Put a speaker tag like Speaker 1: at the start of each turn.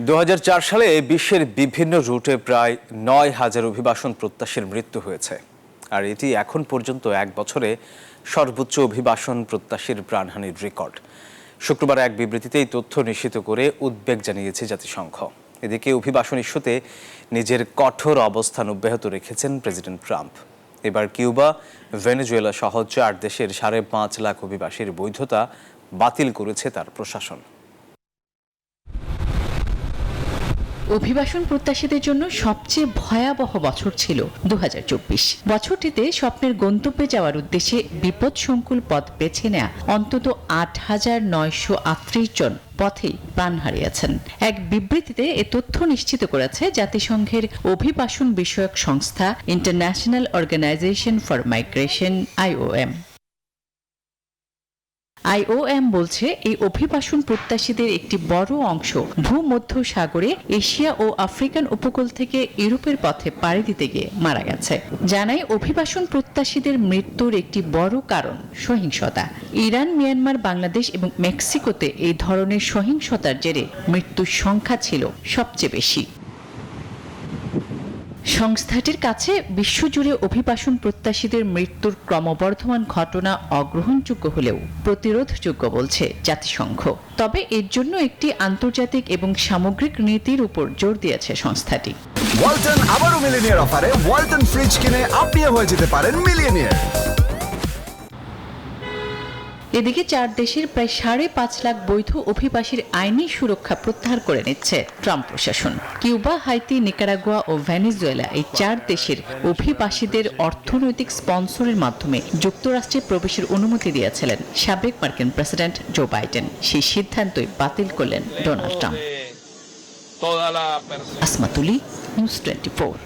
Speaker 1: 2004 সালে বিশ্বের বিভিন্ন রুটে প্রায় 9,000 অভিবাসন প্রত্যাশীর মৃত্যু হয়েছে, আর এটি এখন পর্যন্ত এক বছরে সর্বোচ্চ অভিবাসন প্রত্যাশীর প্রাণহানির রেকর্ড। শুক্রবার এক বিবৃতিতে এই তথ্য নিশ্চিত করে উদ্বেগ জানিয়েছে জাতিসংঘ। এদিকে অভিবাসন ইস্যুতে নিজের কঠোর অবস্থান অব্যাহত রেখেছেন প্রেসিডেন্ট ট্রাম্প। এবার কিউবা, ভেনেজুয়েলা সহ 4 দেশের 5.5 লাখ অভিবাসীর বৈধতা বাতিল করেছে তার প্রশাসন।
Speaker 2: অভিবাসন প্রত্যাশীদের জন্য সবচেয়ে ভয়াবহ বছর ছিল 2024। বছরটিতে স্বপ্নের গন্তব্যে যাওয়ার উদ্দেশ্যে বিপদসংকুল পথ বেছে নেয়া অন্তত 8,938 জন পথেই প্রাণ হারিয়েছেন। এক বিবৃতিতে এ তথ্য নিশ্চিত করেছে জাতিসংঘের অভিবাসন বিষয়ক সংস্থা International Organization for Migration IOM বলছে এই অভিবাসন প্রত্যাশীদের একটি বড় অংশ ভূমধ্য সাগরে এশিয়া ও আফ্রিকান উপকূল থেকে ইউরোপের পথে পাড়ি দিতে গিয়ে মারা গেছে। জানায় অভিবাসন প্রত্যাশীদের মৃত্যুর একটি বড় কারণ সহিংসতা। ইরান, মিয়ানমার, বাংলাদেশ এবং মেক্সিকোতে এই ধরনের সহিংসতার জেরে মৃত্যুর সংখ্যা ছিল সবচেয়ে বেশি। সংস্থাটির কাছে বিশ্বজুড়ে অভিবাসন প্রত্যাশীদের মৃত্যুর ক্রমবর্ধমান ঘটনা অগ্রহণযোগ্য হলেও প্রতিরোধযোগ্য বলছে জাতিসংঘ। তবে এর জন্য একটি আন্তর্জাতিক এবং সামগ্রিক নীতির উপর জোর দিয়েছে সংস্থাটি।
Speaker 3: ওয়ালটন আবারও মিলিয়নিয়ার অফারে ওয়ালটন ফ্রিজ কিনে আপনিও হয়ে যেতে পারেন মিলিয়নিয়ার।
Speaker 2: এদিকে 4 দেশের প্রায় 5.5 লাখ বৈধ অভিবাসীর আইনি সুরক্ষা প্রত্যাহার করে নিচ্ছে ট্রাম্প প্রশাসন। কিউবা, হাইতি, নিকারাগুয়া ও ভেনেজুয়েলা এই 4 দেশের অভিবাসীদের অর্থনৈতিক স্পন্সরের মাধ্যমে যুক্তরাষ্ট্রে প্রবেশের অনুমতি দিয়েছিলেন সাবেক মার্কিন প্রেসিডেন্ট জো বাইডেন। সেই সিদ্ধান্তই বাতিল করলেন ডোনাল্ড ট্রাম্প। আসমা তুলি, নিউজ 24।